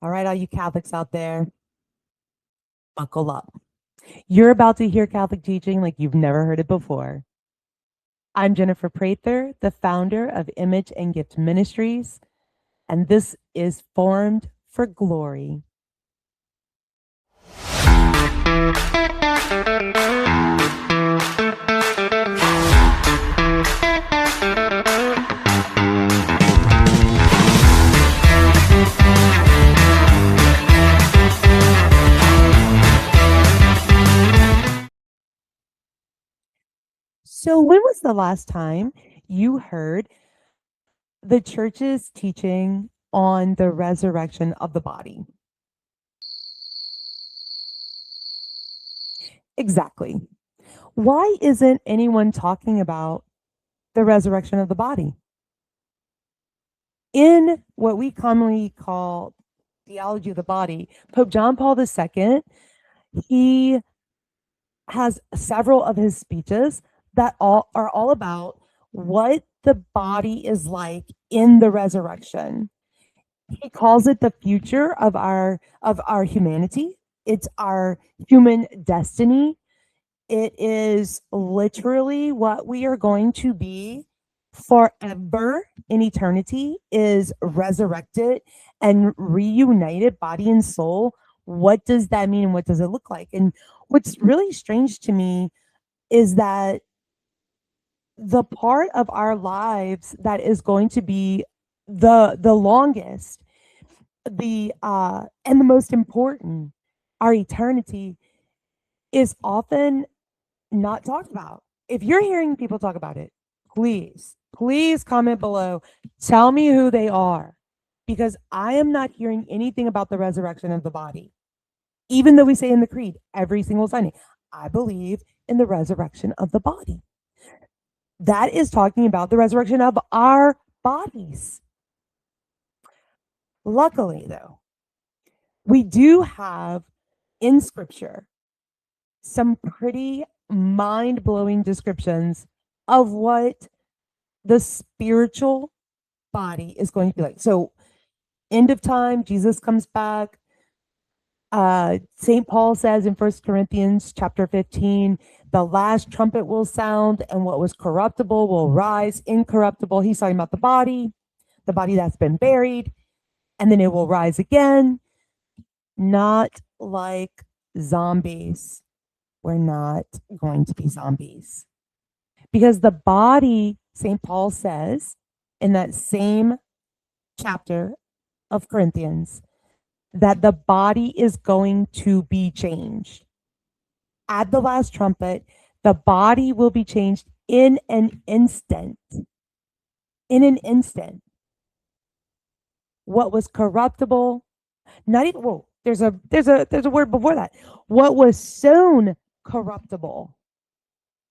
All right, all you Catholics out there, buckle up. You're about to hear Catholic teaching like you've never heard it before. I'm Jennifer Prather, the founder of Image and Gift Ministries, and this is Formed for Glory. So, when was the last time you heard the church's teaching on the resurrection of the body? Exactly. Why isn't anyone talking about the resurrection of the body? In what we commonly call theology of the body, Pope John Paul II, he has several of his speeches that are all about what the body is like in the resurrection. He calls it the future of our humanity. It's our human destiny. It is literally what we are going to be forever in eternity, is resurrected and reunited body and soul. What does that mean? What does it look like? And what's really strange to me is that the part of our lives that is going to be the longest, the and the most important, our eternity, is often not talked about. If you're hearing people talk about it, please comment below. Tell me who they are, because I am not hearing anything about the resurrection of the body. Even though we say in the creed every single Sunday, I believe in the resurrection of the body. That is talking about the resurrection of our bodies. Luckily, though, we do have in scripture some pretty mind-blowing descriptions of what the spiritual body is going to be like. So, end of time, Jesus comes back. St. Paul says in 1 Corinthians chapter 15, the last trumpet will sound, and what was corruptible will rise incorruptible. He's talking about the body that's been buried, and then it will rise again. Not like zombies. We're not going to be zombies. Because the body, St. Paul says in that same chapter of Corinthians, that the body is going to be changed. At the last trumpet, the body will be changed in an instant. In an instant. What was corruptible, not even, whoa, there's a word before that. What was sown corruptible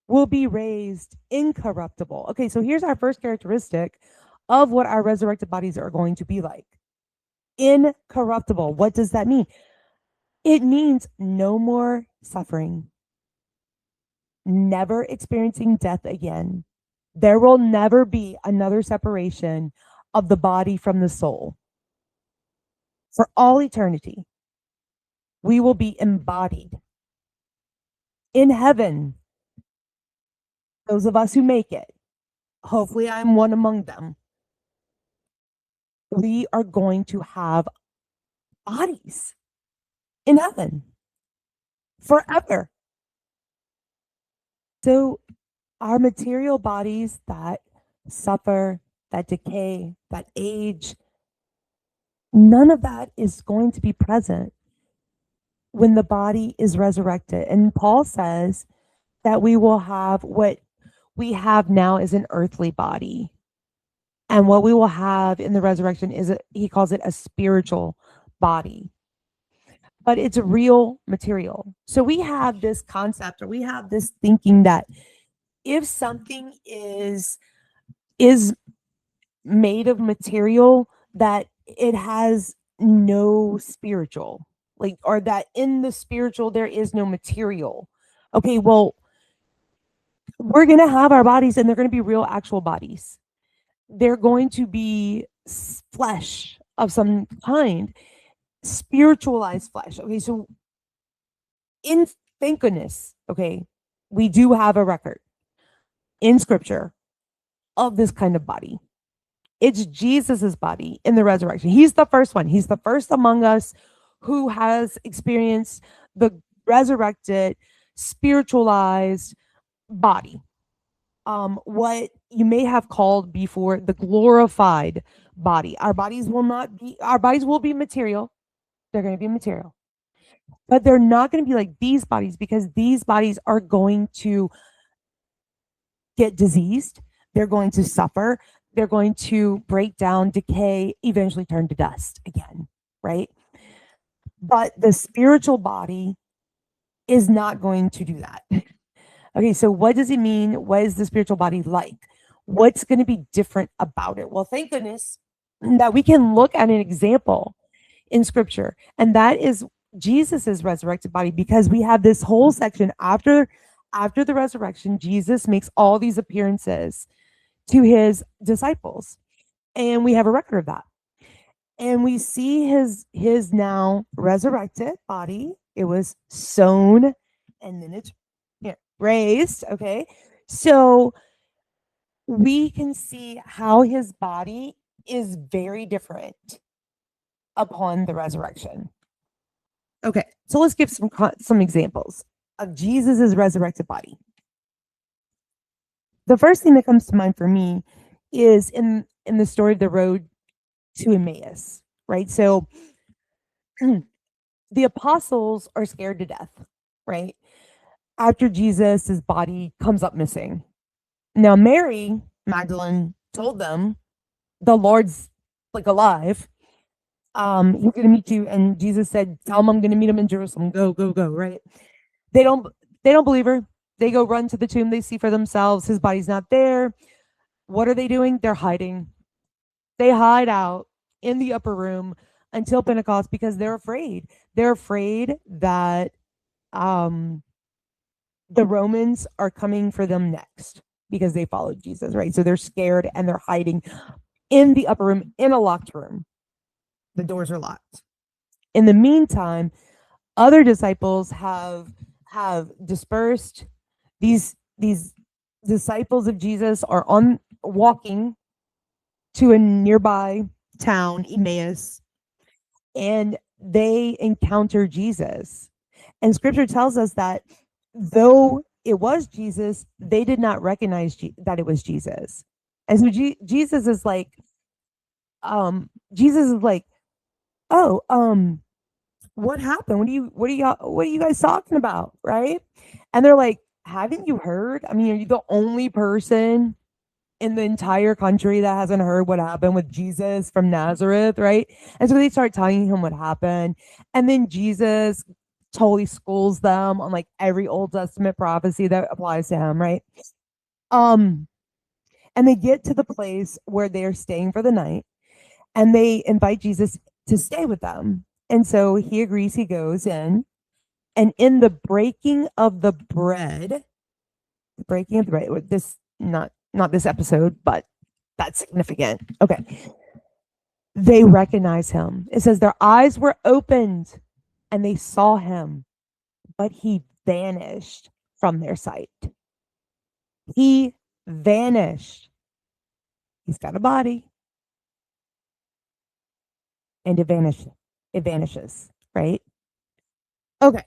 will be raised incorruptible. Okay, so here's our first characteristic of what our resurrected bodies are going to be like. Incorruptible. What does that mean? It means no more suffering, never experiencing death again. There will never be another separation of the body from the soul. For all eternity, we will be embodied in heaven. Those of us who make it, hopefully I'm one among them, we are going to have bodies in heaven forever. So our material bodies that suffer, that decay, that age, none of that is going to be present when the body is resurrected. And Paul says that we will have what we have now is an earthly body. And what we will have in the resurrection is, he calls it a spiritual body. But it's a real material. So we have this concept, or we have this thinking that if something is made of material, that it has no spiritual, like, or that in the spiritual there is no material. Okay, well, we're going to have our bodies, and they're going to be real, actual bodies. They're going to be flesh of some kind. spiritualized flesh. Okay, so in thank goodness, okay, we do have a record in scripture of this kind of body. It's Jesus's body in the resurrection. He's the first one. He's the first among us who has experienced the resurrected, spiritualized body. What you may have called before the glorified body. Our bodies will be material. They're going to be material. But they're not going to be like these bodies, because these bodies are going to get diseased. They're going to suffer. They're going to break down, decay, eventually turn to dust again, right? But the spiritual body is not going to do that. Okay, so what does it mean? What is the spiritual body like? What's going to be different about it? Well, thank goodness that we can look at an example in scripture, and that is Jesus's resurrected body, because we have this whole section after the resurrection. Jesus makes all these appearances to his disciples, and we have a record of that. And we see his now resurrected body. It was sown and then it's raised. Okay, so we can see how his body is very different upon the resurrection. Okay, so let's give some examples of Jesus's resurrected body. The first thing that comes to mind for me is in the story of the road to Emmaus, right? So the apostles are scared to death, right? After Jesus's body comes up missing. Now, Mary Magdalene told them, the Lord's like alive. He's gonna meet you. And Jesus said, tell him I'm gonna meet him in Jerusalem. Go, go, go, right? They don't believe her. They go run to the tomb. They see for themselves. His body's not there. What are they doing? They're hiding. They hide out in the upper room until Pentecost, because they're afraid. They're afraid that the Romans are coming for them next, because they followed Jesus, right? So they're scared and they're hiding in the upper room in a locked room. The doors are locked. In the meantime, other disciples have dispersed. These disciples of Jesus are walking to a nearby town, Emmaus, and they encounter Jesus. And scripture tells us that though it was Jesus, they did not recognize that it was Jesus. And so Jesus is like, oh, what happened? What are you guys talking about? Right? And they're like, haven't you heard? I mean, are you the only person in the entire country that hasn't heard what happened with Jesus from Nazareth, right? And so they start telling him what happened. And then Jesus totally schools them on like every Old Testament prophecy that applies to him, right? And they get to the place where they're staying for the night, and they invite Jesus to stay with them. And so he agrees, he goes in, and in the breaking of the bread, this not this episode, but that's significant. Okay. They recognize him. It says their eyes were opened and they saw him, but he vanished from their sight. He vanished. He's got a body. And it vanishes, right? Okay.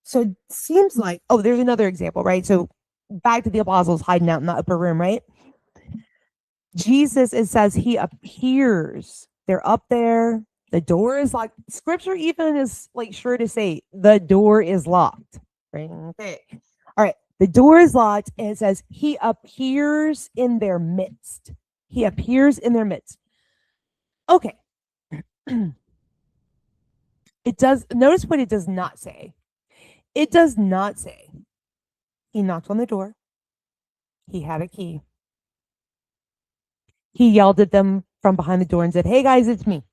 So it seems like, oh, there's another example, right? So back to the apostles hiding out in the upper room, right? Jesus, it says he appears. They're up there. The door is locked. Scripture even is like sure to say the door is locked. Right? Okay. All right. The door is locked, and it says he appears in their midst. He appears in their midst. Okay. It does. Notice what it does not say. It does not say he knocked on the door. He had a key. He yelled at them from behind the door and said, hey guys, it's me.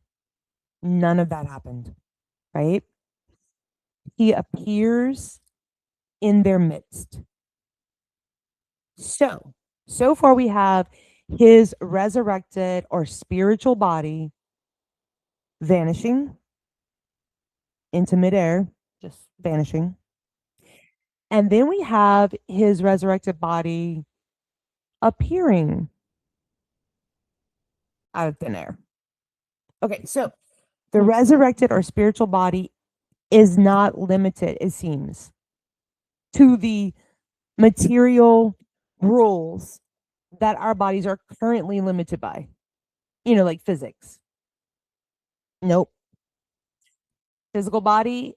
None of that happened, right? He appears in their midst. So far we have his resurrected or spiritual body vanishing. into midair, just vanishing. And then we have his resurrected body appearing out of thin air. Okay, so the resurrected or spiritual body is not limited, it seems, to the material rules that our bodies are currently limited by, like physics. Nope. Physical body,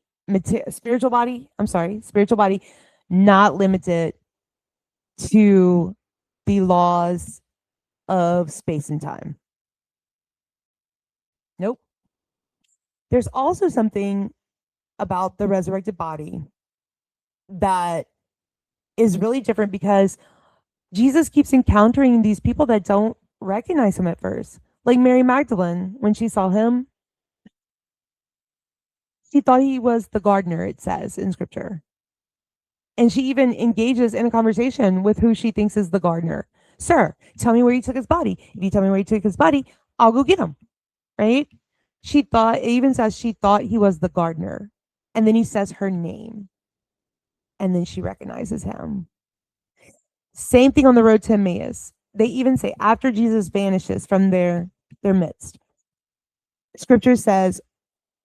spiritual body, spiritual body, not limited to the laws of space and time. Nope. There's also something about the resurrected body that is really different because Jesus keeps encountering these people that don't recognize him at first. Like Mary Magdalene, when she saw him, she thought he was the gardener, it says in scripture. And she even engages in a conversation with who she thinks is the gardener. Sir, tell me where you took his body. If you tell me where you took his body, I'll go get him. Right? It even says she thought he was the gardener. And then he says her name. And then she recognizes him. Same thing on the road to Emmaus. They even say after Jesus vanishes from their midst, scripture says,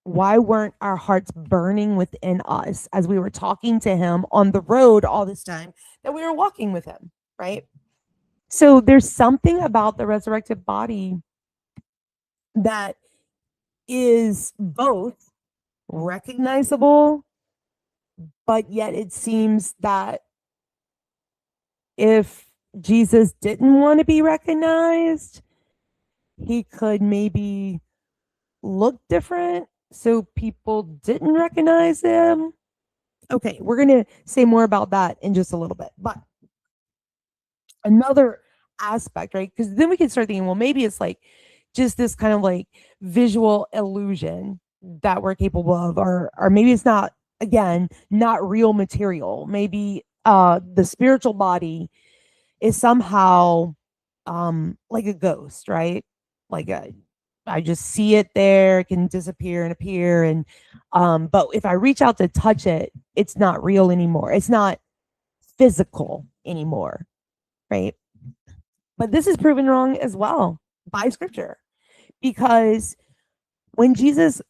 why weren't our hearts burning within us as we were talking to him on the road all this time that we were walking with him, right? So there's something about the resurrected body that is both recognizable, but yet it seems that if Jesus didn't want to be recognized, he could maybe look different so people didn't recognize him. Okay, we're going to say more about that in just a little bit. But another aspect, right? Because then we can start thinking, well, maybe it's like just this kind of like visual illusion that we're capable of, or maybe it's not, again, not real material. Maybe the spiritual body is somehow like a ghost, right? Like I just see it there, it can disappear and appear. And but if I reach out to touch it, it's not real anymore. It's not physical anymore, right? But this is proven wrong as well by scripture. Because when Jesus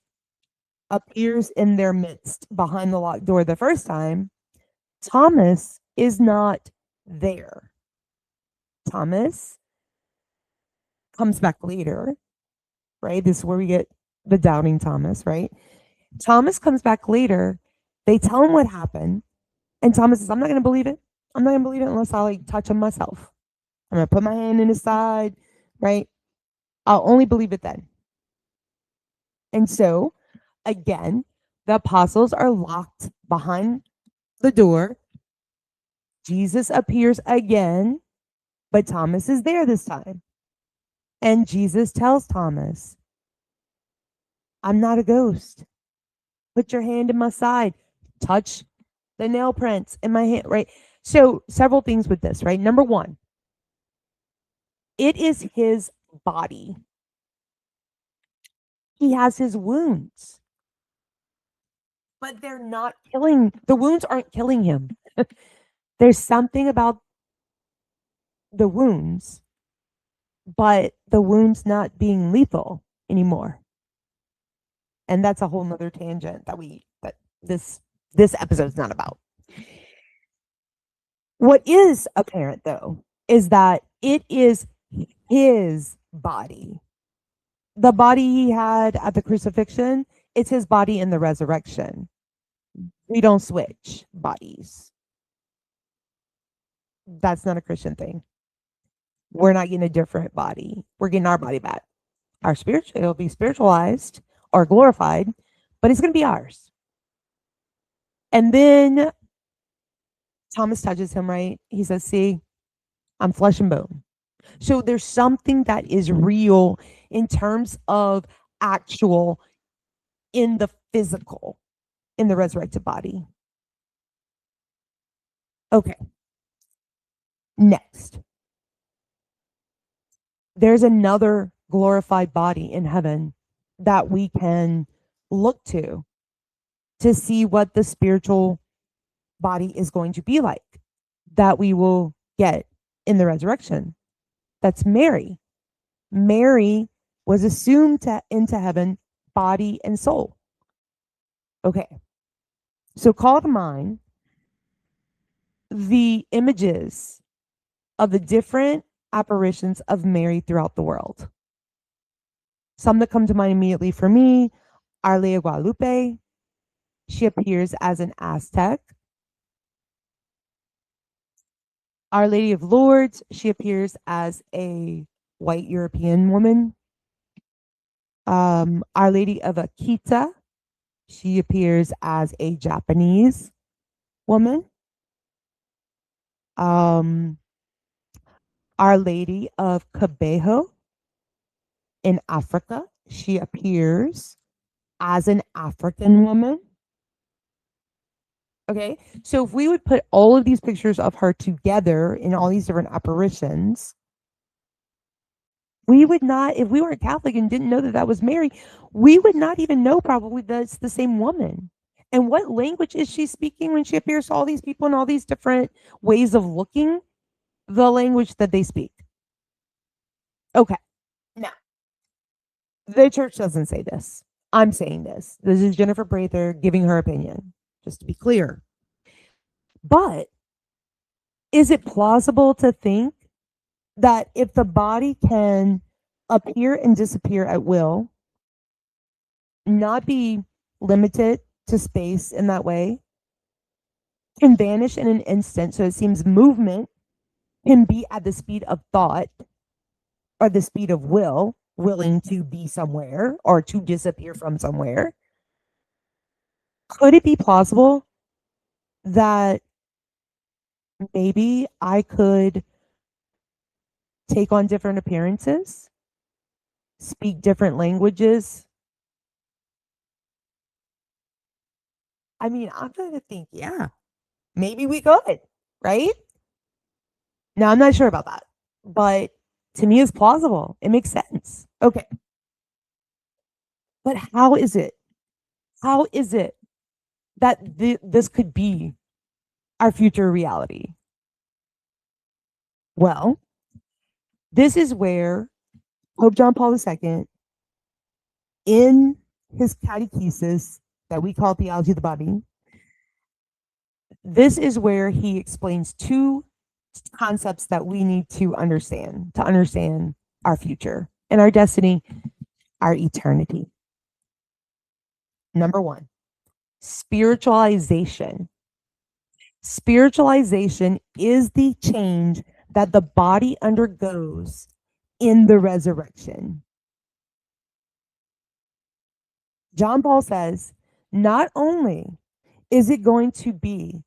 appears in their midst behind the locked door the first time, Thomas is not there. Thomas comes back later, right? This is where we get the doubting Thomas, right? Thomas comes back later. They tell him what happened. And Thomas says, I'm not going to believe it. I'm not going to believe it unless I like touch him myself. I'm going to put my hand in his side, right? I'll only believe it then. And so, again, the apostles are locked behind the door. Jesus appears again, but Thomas is there this time. And Jesus tells Thomas, I'm not a ghost. Put your hand in my side. Touch the nail prints in my hand, right? So, several things with this, right? Number one, it is his body. He has his wounds, but they're not killing, the wounds aren't killing him. There's something about the wounds, but the wounds not being lethal anymore. And that's a whole nother tangent that this episode is not about. What is apparent though is that it is his body. The body he had at the crucifixion, it's his body in the resurrection. We don't switch bodies. That's not a Christian thing. We're not getting a different body. We're getting our body back. Our spiritual, it'll be spiritualized or glorified, but it's going to be ours. And then Thomas touches him, right? He says, see, I'm flesh and bone. So there's something that is real in terms of actual in the physical, in the resurrected body. Okay. Next. There's another glorified body in heaven that we can look to. to see what the spiritual body is going to be like that we will get in the resurrection. That's Mary. Mary was assumed into heaven, body and soul. Okay. So call to mind the images of the different apparitions of Mary throughout the world. Some that come to mind immediately for me, Our Lady of Guadalupe. She appears as an Aztec. Our Lady of Lourdes, she appears as a white European woman. Our Lady of Akita, she appears as a Japanese woman. Our Lady of Cabejo in Africa, she appears as an African woman. Okay, so if we would put all of these pictures of her together in all these different apparitions, we would not, if we weren't Catholic and didn't know that that was Mary, we would not even know probably that it's the same woman. And what language is she speaking when she appears to all these people in all these different ways of looking? The language that they speak. Okay, now, the church doesn't say this. I'm saying this. This is Jennifer Prather giving her opinion, just to be clear. But is it plausible to think that if the body can appear and disappear at will, not be limited to space in that way, can vanish in an instant, so it seems movement can be at the speed of thought or the speed of will, willing to be somewhere or to disappear from somewhere, could it be plausible that maybe I could take on different appearances, speak different languages? I mean, I'm going to think, yeah, maybe we could, right? Now, I'm not sure about that, but to me, it's plausible. It makes sense. Okay. But how is it? How is it that this could be our future reality? Well, this is where Pope John Paul II, in his catechesis that we call Theology of the Body, this is where he explains two concepts that we need to understand our future and our destiny, our eternity. Number one, spiritualization. Spiritualization is the change that the body undergoes in the resurrection. John Paul says, not only is it going to be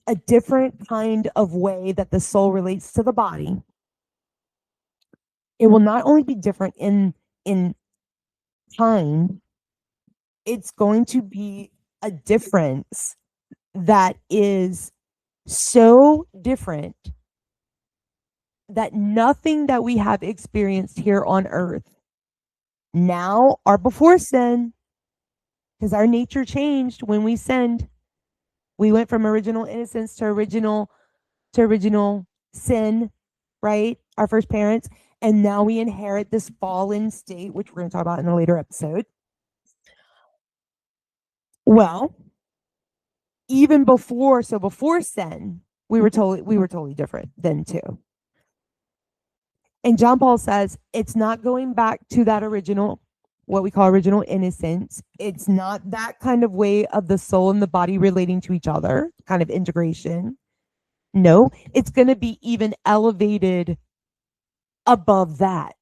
a different kind of way that the soul relates to the body, it will not only be different in kind, it's going to be a difference that is so different that nothing that we have experienced here on earth now or before sin, because our nature changed when we sinned. We went from original innocence to original sin, right? Our first parents. And now we inherit this fallen state, which we're going to talk about in a later episode. Well, even before sin, we were totally different then too. And John Paul says it's not going back to that original, what we call original innocence. It's not that kind of way of the soul and the body relating to each other, kind of integration. No, it's going to be even elevated above that.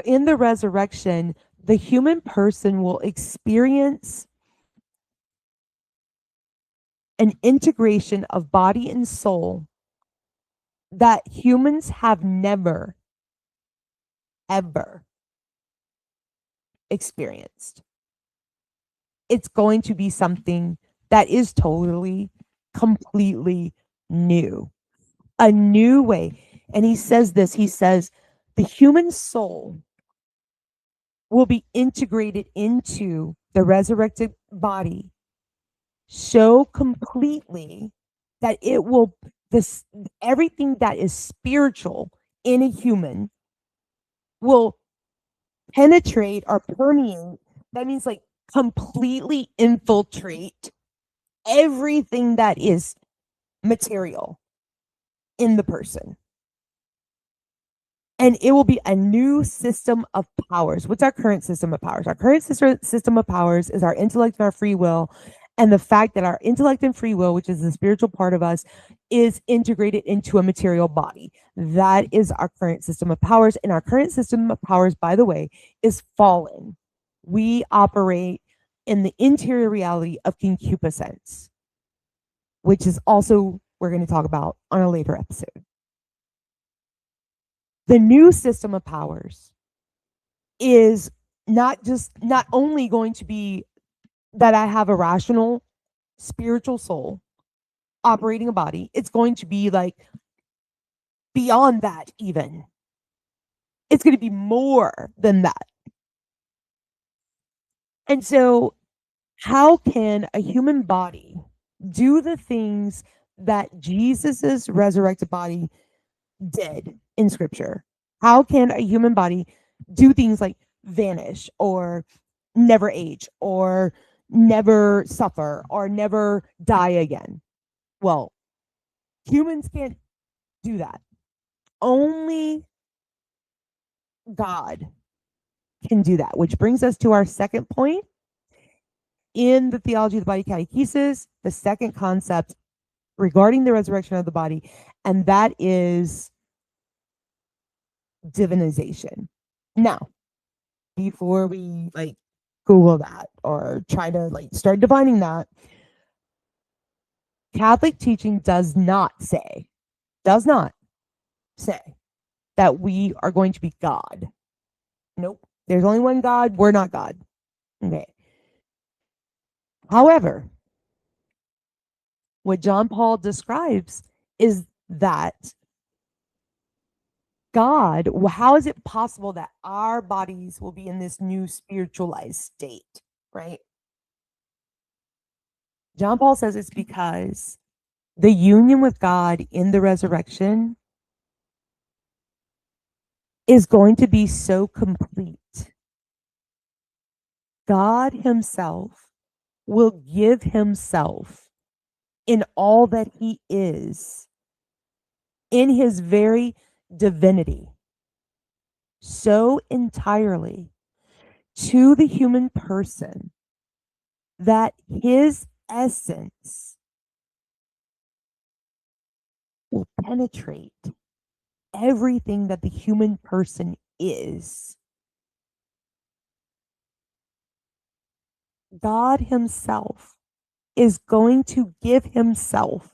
In the resurrection, the human person will experience an integration of body and soul that humans have never, ever experienced. It's going to be something that is totally, completely new, a new way. And he says this, he says, the human soul will be integrated into the resurrected body so completely that it will this everything that is spiritual in a human will penetrate or permeate. That means like completely infiltrate everything that is material in the person. And it will be a new system of powers. What's our current system of powers? Our current system of powers is our intellect and our free will. And the fact that our intellect and free will, which is the spiritual part of us, is integrated into a material body. That is our current system of powers. And our current system of powers, by the way, is fallen. We operate in the interior reality of concupiscence, which is also we're going to talk about on a later episode. The new system of powers is not only going to be that I have a rational spiritual soul operating a body, it's going to be like beyond that even. It's going to be more than that. And so how can a human body do the things that Jesus's resurrected body did in scripture? How can a human body do things like vanish or never age or never suffer or never die again? Well, humans can't do that. Only God can do that, which brings us to our second point in the Theology of the Body Catechesis, the second concept regarding the resurrection of the body, and that is divinization. Now, before we like Google that or try to like start defining that, Catholic teaching does not say that we are going to be God. Nope. There's only one God. We're not God. Okay. However, what John Paul describes is that God, how is it possible that our bodies will be in this new spiritualized state, right? John Paul says it's because the union with God in the resurrection is going to be so complete. God himself will give himself in all that he is, in his very divinity, so entirely to the human person that his essence will penetrate everything that the human person is. God himself is going to give himself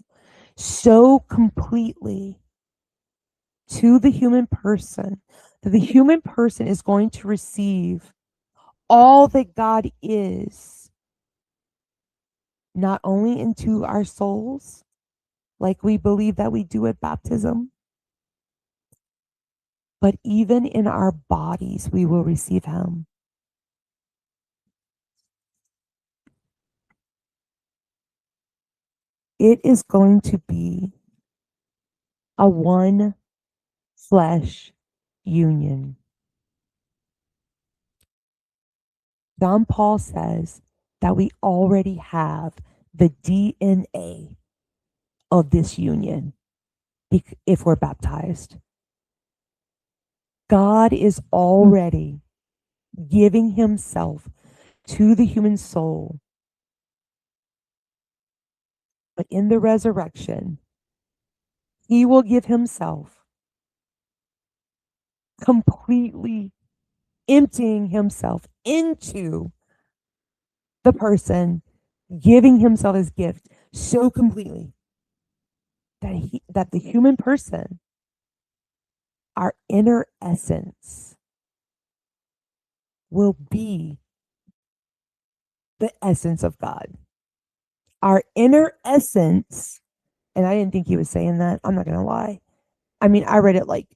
so completely to the human person that the human person is going to receive all that God is, not only into our souls, like we believe that we do at baptism, but even in our bodies, we will receive him. It is going to be a one flesh union. John Paul says that we already have the DNA of this union if we're baptized. God is already giving himself to the human soul. But in the resurrection, he will give himself, completely emptying himself into the person, giving himself as gift so completely that the human person, our inner essence, will be the essence of God. Our inner essence, and I didn't think he was saying that. I'm not going to lie. I mean, I read it like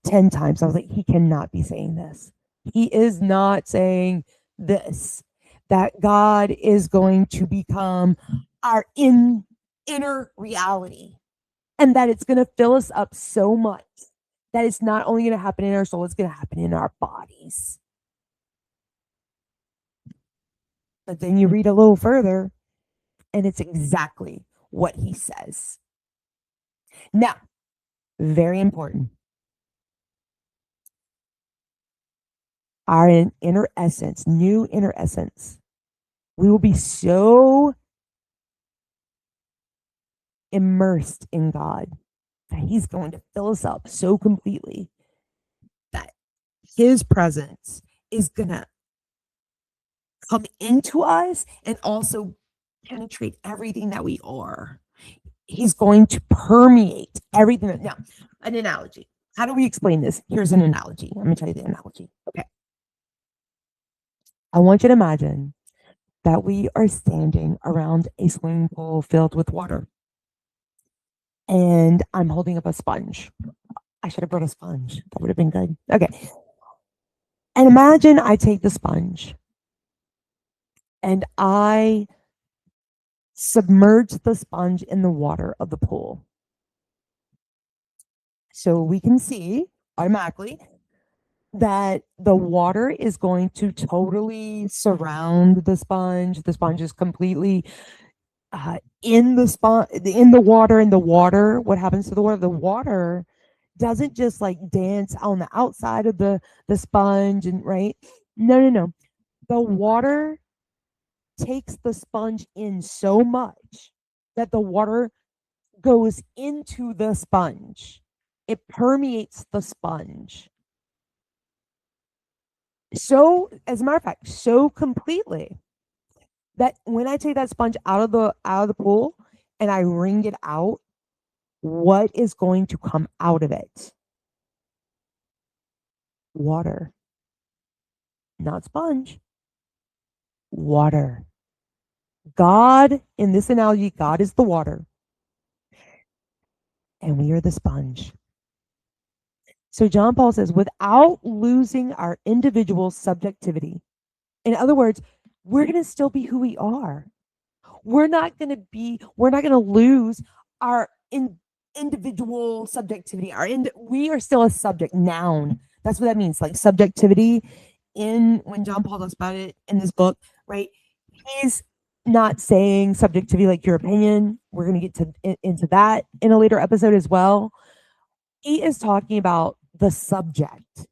10 times. I was like, he cannot be saying this. He is not saying this, that God is going to become our inner reality and that it's going to fill us up so much that it's not only going to happen in our soul, it's going to happen in our bodies. But then you read a little further and it's exactly what he says. Now, very important. Our inner essence, new inner essence, we will be so immersed in God that he's going to fill us up so completely that his presence is going to come into us and also penetrate everything that we are. He's going to permeate everything. Now, an analogy. How do we explain this? Here's an analogy. Let me tell you the analogy. Okay. I want you to imagine that we are standing around a swimming pool filled with water. And I'm holding up a sponge. I should have brought a sponge. That would have been good. Okay. And imagine I take the sponge and I submerge the sponge in the water of the pool. So we can see automatically that the water is going to totally surround the sponge. The sponge is completely in the water. In the water, what happens to the water? The water doesn't just like dance on the outside of the sponge and right. No. The water takes the sponge in so much that the water goes into the sponge. It permeates the sponge. So, as a matter of fact, so completely that when I take that sponge out of the pool and I wring it out, what is going to come out of it? Water. Not sponge. Water. God, in this analogy, God is the water. And we are the sponge. So John Paul says, without losing our individual subjectivity. In other words, we're going to still be who we are. We're not going to lose our individual subjectivity. We are still a subject noun. That's what that means. Like subjectivity when John Paul talks about it in this book, right? He's not saying subjectivity like your opinion. We're going to get into that in a later episode as well. He is talking about the subject.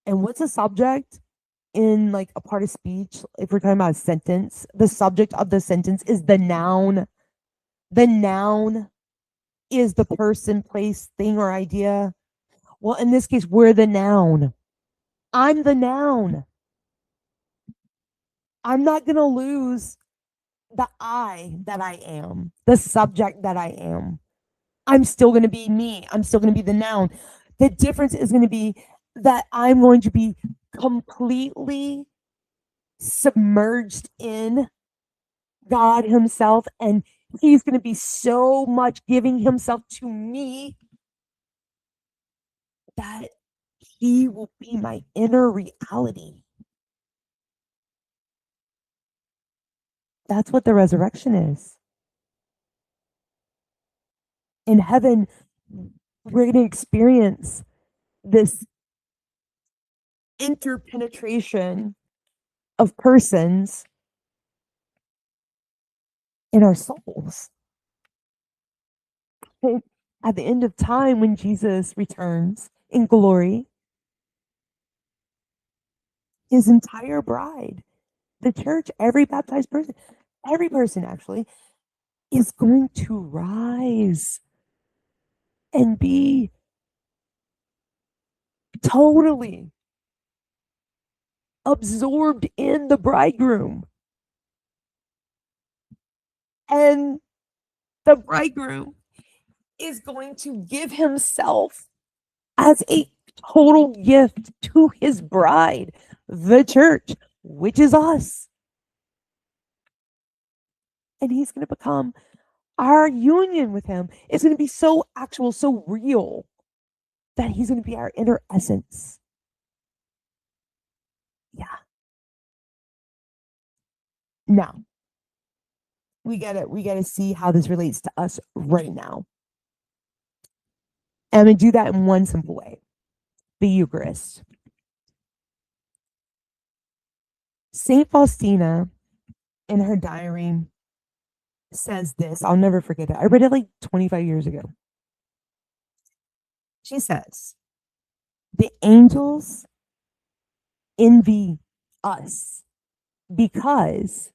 And what's a subject? In like a part of speech, if we're talking about a sentence, the subject of the sentence is the noun. The noun is the person, place, thing, or idea. Well, in this case, we're the noun. I'm the noun. I'm not going to lose the I that I am, the subject that I am. I'm still going to be me. I'm still going to be the noun. The difference is going to be that I'm going to be completely submerged in God himself, and he's going to be so much giving himself to me that he will be my inner reality. That's what the resurrection is. In heaven, we're going to experience this interpenetration of persons in our souls. At the end of time, when Jesus returns in glory, his entire bride, the church, every baptized person, every person actually, is going to rise and be totally absorbed in the bridegroom. And the bridegroom is going to give himself as a total gift to his bride, the church, which is us. And he's going to become our union with him. It's going to be so actual, so real that he's going to be our inner essence. Yeah. Now, we gotta see how this relates to us right now. And we do that in one simple way. The Eucharist. Saint Faustina in her diary says this. I'll never forget it. I read it like 25 years ago. She says, the angels envy us because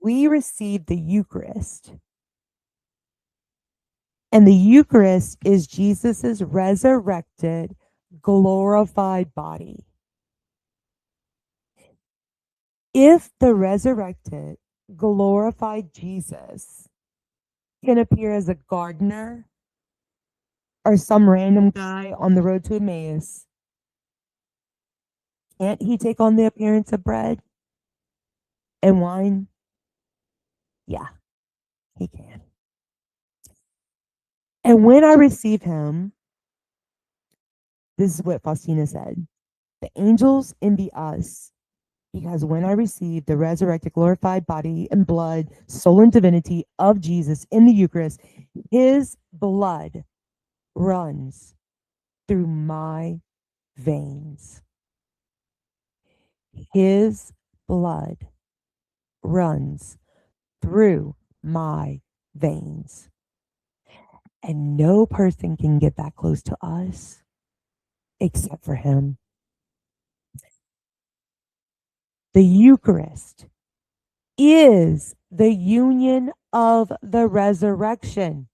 we receive the Eucharist. And the Eucharist is Jesus's resurrected, glorified body. If the resurrected, glorified Jesus can appear as a gardener or some random guy on the road to Emmaus, can't he take on the appearance of bread and wine? Yeah, he can. And when I receive him, this is what Faustina said, the angels envy us because when I receive the resurrected, glorified body and blood, soul and divinity of Jesus in the Eucharist, his blood runs through my veins. His blood runs through my veins. And no person can get that close to us except for him. The Eucharist is the union of the resurrection.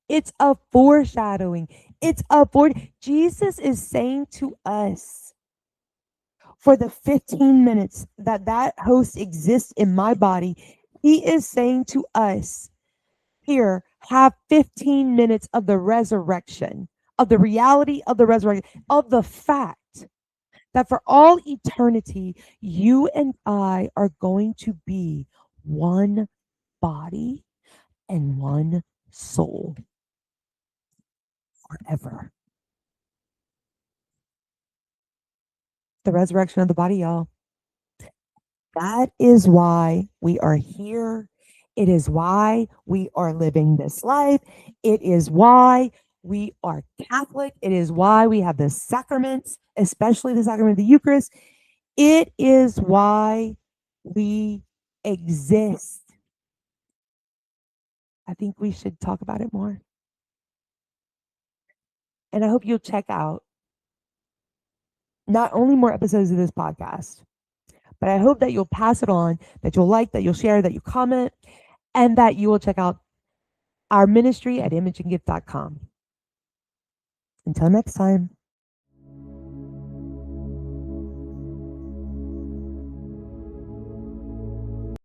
It's a foreshadowing. It's a Jesus is saying to us, for the 15 minutes that host exists in my body, he is saying to us, here, have 15 minutes of the resurrection, of the reality of the resurrection, of the fact that for all eternity, you and I are going to be one body and one soul forever. The resurrection of the body, y'all. That is why we are here. It is why we are living this life. It is why we are Catholic. It is why we have the sacraments, especially the sacrament of the Eucharist. It is why we exist. I think we should talk about it more. And I hope you'll check out not only more episodes of this podcast, but I hope that you'll pass it on, that you'll like, that you'll share, that you comment, and that you will check out our ministry at imageandgift.com. Until next time.